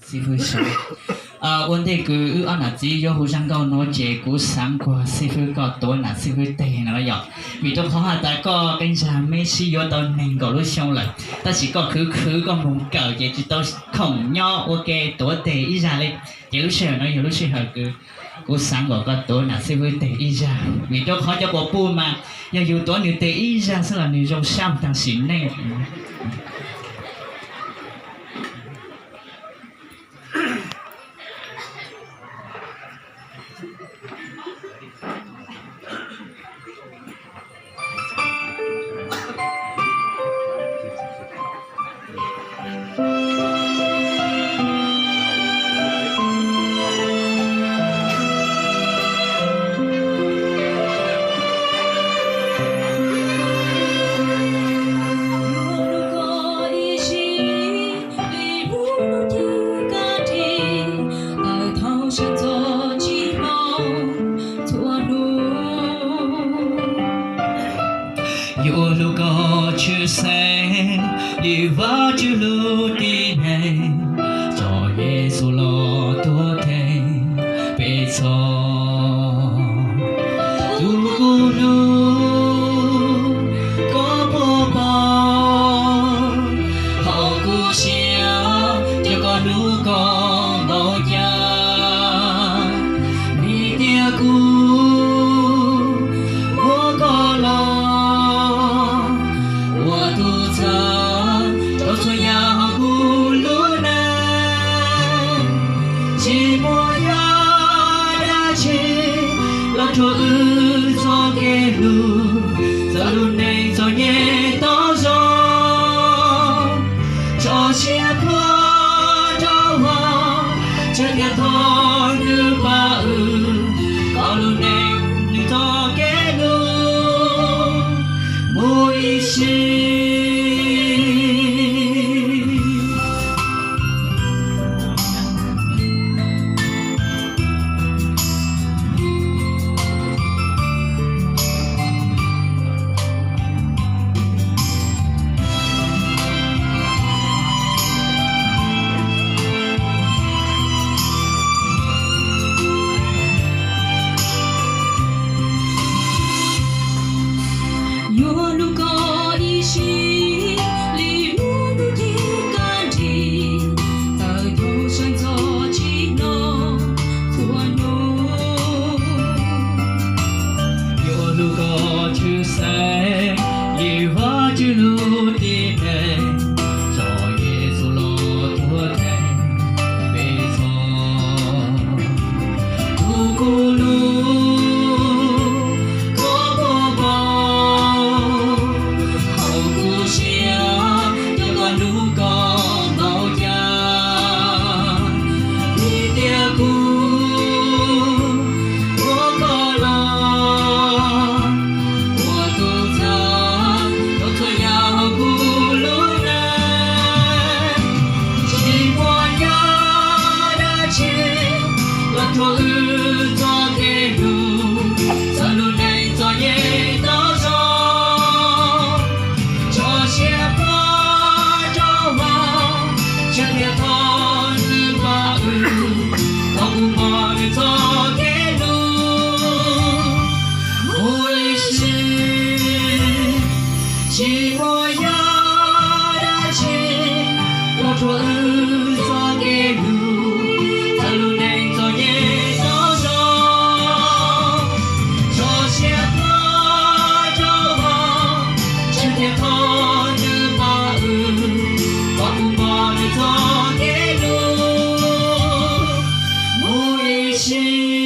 师傅说，问题佢安那只有互相講攞借股三個師傅個多那師傅地那樣，vì tôi khó hạ tại có cái啥mấy sĩ vô tao nên có lúc xong lại, ta chỉ có cứ có muốn cờ vậy chỉ tao không nhau ok tối tệ ý ra lên, chỉ lúc sau nó nhiều lúc sau cứ cú sáng của có tối là sư傅tệ ý ra, vì tôi khó cho bộ bu mà, nhưng dù tối nhiều tệ ý ra sẽ là nhiều trong sam thằng xỉn này. Yêu lúc có chưa say, đi vào chữ lúc đi này, cho Giêsu lo tua thề, bê cho tu cô nu có bố bao, họ cô xia cho con nu con bao cha, đi tia cô. Cho ư cho kê lu giờ lu này cho nhẹ to gió cho chia qua cho hoa cho nhà thôi như ba có lu này như to kê lu môi xì. She